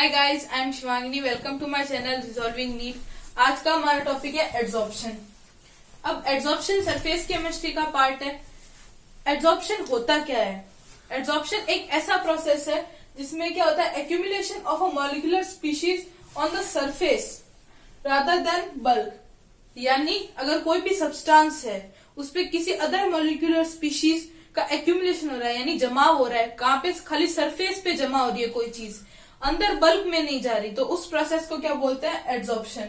Hi guys, I am Shivangini. Welcome to my channel resolving NEET. आज का हमारा topic है एड्सॉर्प्शन। अब एड्सॉर्प्शन सरफेस केमिस्ट्री का पार्ट है। एड्सॉर्प्शन होता क्या है? एड्सॉर्प्शन एक ऐसा प्रोसेस है जिसमें क्या होता है, accumulation of a molecular species on the surface rather than bulk. यानी अगर कोई भी सब्सटेंस है उस पे किसी अदर मॉलिक्यूलर स्पीशीज का एक्यूमुलेशन हो रहा है, यानी जमाव हो रहा है, कहाँ पे? खाली सरफेस पे जमा हो रही है कोई चीज, अंदर बल्क में नहीं जा रही, तो उस प्रोसेस को क्या बोलते हैं? एड्सॉर्प्शन।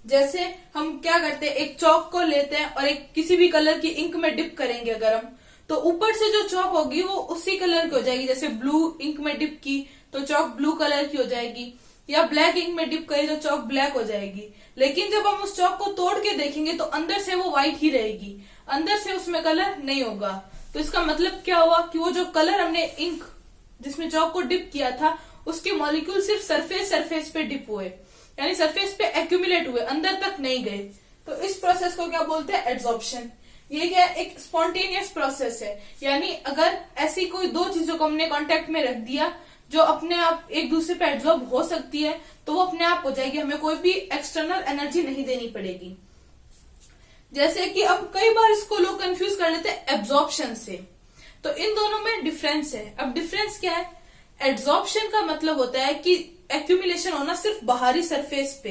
जैसे हम क्या करते हैं, एक चौक को लेते हैं और एक किसी भी कलर की इंक में डिप करेंगे अगर हम, तो ऊपर से जो चौक होगी वो उसी कलर की हो जाएगी। जैसे ब्लू इंक में डिप की तो चौक ब्लू कलर की हो जाएगी, या ब्लैक इंक में डिप करी तो चौक ब्लैक हो जाएगी। लेकिन जब हम उस चौक को तोड़ के देखेंगे तो अंदर से वो व्हाइट ही रहेगी, अंदर से उसमें कलर नहीं होगा। तो इसका मतलब क्या हुआ कि वो जो कलर हमने इंक जिसमें चौक को डिप किया था उसके मॉलिक्यूल सिर्फ सरफेस पे डिप हुए, यानी सरफेस पे एक्यूमुलेट हुए, अंदर तक नहीं गए। तो इस प्रोसेस को क्या बोलते हैं? एड्सॉर्प्शन। ये क्या है? एक स्पॉन्टेनियस प्रोसेस है, यानी अगर ऐसी कोई दो चीजों को हमने कांटेक्ट में रख दिया जो अपने आप एक दूसरे पे एब्जॉर्ब हो सकती है तो वो अपने आप हो जाएगी, हमें कोई भी एक्सटर्नल एनर्जी नहीं देनी पड़ेगी। जैसे कि अब कई बार इसको लोग कंफ्यूज कर लेते हैं एब्जॉर्प्शन से, तो इन दोनों में डिफरेंस है। अब डिफरेंस क्या है? एड्सॉर्प्शन का मतलब होता है कि एक्यूमुलेशन होना सिर्फ बाहरी सरफेस पे,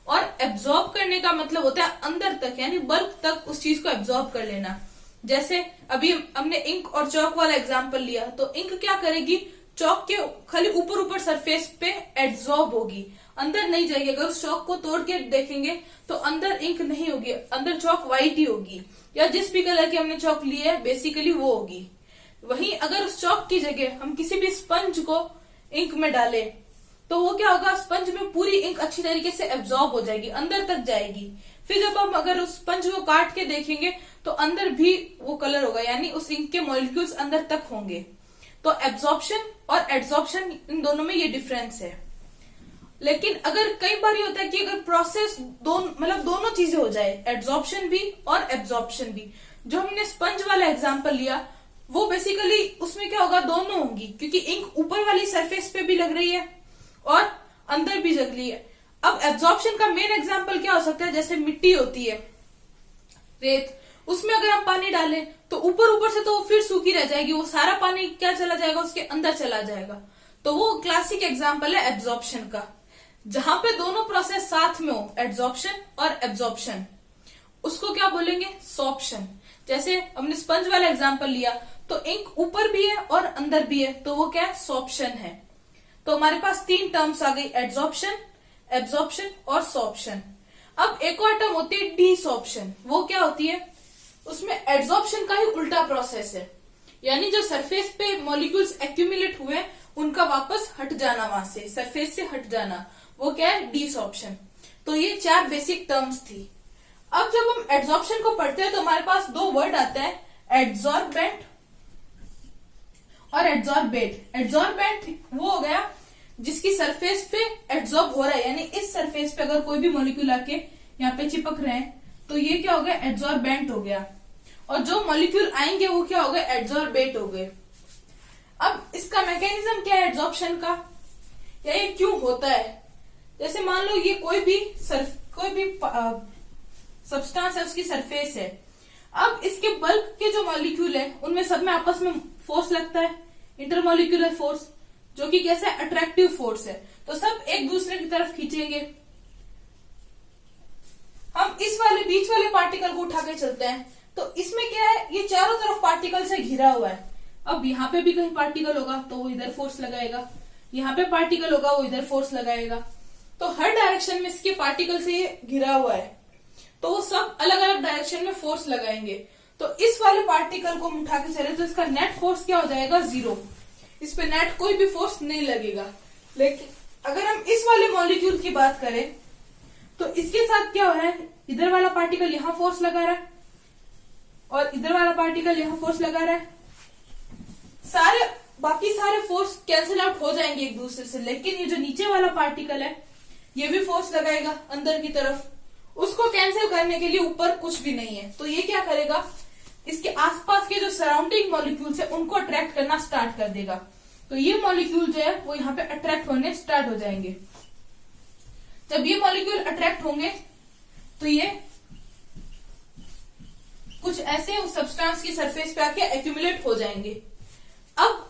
और एब्जॉर्ब करने का मतलब होता है अंदर तक, यानी बल्क तक उस चीज को एब्जॉर्ब कर लेना। जैसे अभी हमने इंक और चौक वाला एग्जांपल लिया, तो इंक क्या करेगी? चौक के खाली ऊपर ऊपर सरफेस पे एब्जॉर्ब होगी, अंदर नहीं जाएगी। अगर उस चौक को तोड़ के देखेंगे तो अंदर इंक नहीं होगी, अंदर चौक व्हाइट ही होगी, या जिस भी कलर की हमने चौक ली है बेसिकली वो होगी। वहीं अगर उस चौक की जगह हम किसी भी स्पंज को इंक में डालें तो वो क्या होगा? स्पंज में पूरी इंक अच्छी तरीके से एब्जॉर्ब हो जाएगी, अंदर तक जाएगी। फिर जब हम अगर उस स्पंज को काट के देखेंगे तो अंदर भी वो कलर होगा, यानी उस इंक के मॉलिक्यूल्स अंदर तक होंगे। तो एब्जॉर्प्शन और एड्सॉर्प्शन, इन दोनों में ये डिफरेंस है। लेकिन अगर कई बार ये होता है कि अगर प्रोसेस दोनों चीजें हो जाए, एड्सॉर्प्शन भी और एब्जॉर्प्शन भी। जो हमने स्पंज वाला एग्जाम्पल लिया वो बेसिकली उसमें क्या होगा? दोनों होंगी, क्योंकि इंक ऊपर वाली सरफेस पे भी लग रही है और अंदर भी जग रही है। अब एब्जॉर्प्शन का मेन एग्जांपल क्या हो सकता है? जैसे मिट्टी होती है, रेत, उसमें अगर हम पानी डालें तो ऊपर ऊपर से तो वो फिर सूखी रह जाएगी, वो सारा पानी क्या चला जाएगा? उसके अंदर चला जाएगा। तो वो क्लासिक एग्जाम्पल है एब्जॉर्प्शन का, जहां पे दोनों प्रोसेस साथ में हो, एड्सॉर्प्शन और एब्जॉर्प्शन, उसको क्या बोलेंगे? सॉर्प्शन। जैसे हमने स्पंज वाला एग्जांपल लिया तो इंक ऊपर भी है और अंदर भी है, तो वो क्या है? सॉर्प्शन है। तो हमारे पास तीन टर्म्स आ गई, एड्सॉर्प्शन, एब्जॉर्प्शन और सॉर्प्शन। अब एक और टर्म होती है डीसॉर्प्शन। वो क्या होती है? उसमें एड्सॉर्प्शन का ही उल्टा प्रोसेस है, यानी जो सरफेस पे मॉलिक्यूल्स एक्यूमुलेट हुए उनका वापस हट जाना, वहां से सरफेस से हट जाना, वो क्या है? डीसॉर्प्शन। तो ये चार बेसिक टर्म्स थी। अब जब हम एड्सॉर्प्शन को पढ़ते हैं तो हमारे पास दो वर्ड आता है, एड्सॉर्बेंट और एड्सॉर्बेट। एड्सॉर्बेंट वो हो गया जिसकी सरफेस पे एड्सॉर्ब हो रहा है, यानी इस सरफेस पे अगर कोई भी मॉलिक्यूल आके यहाँ पे चिपक रहे हैं तो ये क्या हो गया? एड्सॉर्बेंट हो गया। और जो मॉलिक्यूल आएंगे वो क्या हो गए? एड्सॉर्बेट हो गए। अब इसका मैकेनिज्म क्या है एड्सॉर्प्शन का, या ये क्यों होता है? जैसे मान लो ये कोई भी सब्सटेंस है, उसकी सरफेस है। अब इसके बल्क के जो मॉलिक्यूल है उनमें सब में आपस में फोर्स लगता है, इंटरमॉलिक्यूलर फोर्स, जो कि कैसे? अट्रैक्टिव फोर्स है। तो सब एक दूसरे की तरफ खींचेंगे। हम इस वाले बीच वाले पार्टिकल को उठा के चलते हैं तो इसमें क्या है? ये चारों तरफ पार्टिकल से घिरा हुआ है। अब यहाँ पे भी कहीं पार्टिकल होगा तो वो इधर फोर्स लगाएगा, यहाँ पे पार्टिकल होगा वो इधर फोर्स लगाएगा। तो हर डायरेक्शन में इसके पार्टिकल से ये घिरा हुआ है, तो वो सब अलग अलग डायरेक्शन में फोर्स लगाएंगे। तो इस वाले पार्टिकल को हम उठा के चले तो इसका नेट फोर्स क्या हो जाएगा? 0। इस पे नेट कोई भी फोर्स नहीं लगेगा। लेकिन अगर हम इस वाले मॉलिक्यूल की बात करें तो इसके साथ क्या हो रहा है? इधर वाला पार्टिकल यहाँ फोर्स लगा रहा है और इधर वाला पार्टिकल यहाँ फोर्स लगा रहा है। बाकी सारे फोर्स कैंसिल आउट हो जाएंगे एक दूसरे से, लेकिन ये जो नीचे वाला पार्टिकल है ये भी फोर्स लगाएगा अंदर की तरफ। उसको कैंसिल करने के लिए ऊपर कुछ भी नहीं है, तो ये क्या करेगा? इसके आसपास के जो सराउंडिंग मॉलिक्यूल्स है उनको अट्रैक्ट करना स्टार्ट कर देगा। तो ये मॉलिक्यूल जो है वो यहाँ पे अट्रैक्ट होने स्टार्ट हो जाएंगे। जब ये मॉलिक्यूल अट्रैक्ट होंगे तो ये कुछ ऐसे उस सब्सटेंस की सरफेस पे आके एक्यूमुलेट हो जाएंगे। अब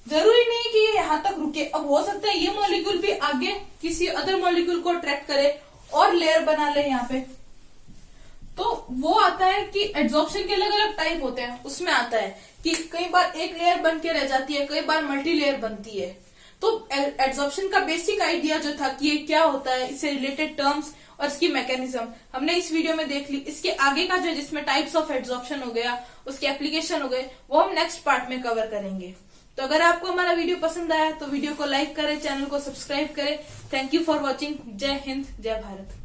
जरूरी नहीं कि ये यहां तक रुके, अब हो सकता है ये मॉलिक्यूल भी आगे किसी अदर मॉलिक्यूल को अट्रैक्ट करे और लेयर बना ले यहाँ पे। तो वो आता है कि एड्सॉर्प्शन के अलग अलग टाइप होते हैं, उसमें आता है कि कई बार एक लेयर बन के रह जाती है, कई बार मल्टी लेयर बनती है। तो एड्सॉर्प्शन का बेसिक आइडिया जो था कि ये क्या होता है, इससे रिलेटेड टर्म्स और इसकी मैकेनिज्म हमने इस वीडियो में देख ली। इसके आगे का जो जिसमें टाइप्स ऑफ एड्सॉर्प्शन हो गया, उसके एप्लीकेशन हो गए, वो हम नेक्स्ट पार्ट में कवर करेंगे। तो अगर आपको हमारा वीडियो पसंद आया तो वीडियो को लाइक करें, चैनल को सब्सक्राइब करें। Thank you for watching. जय हिंद, जय भारत।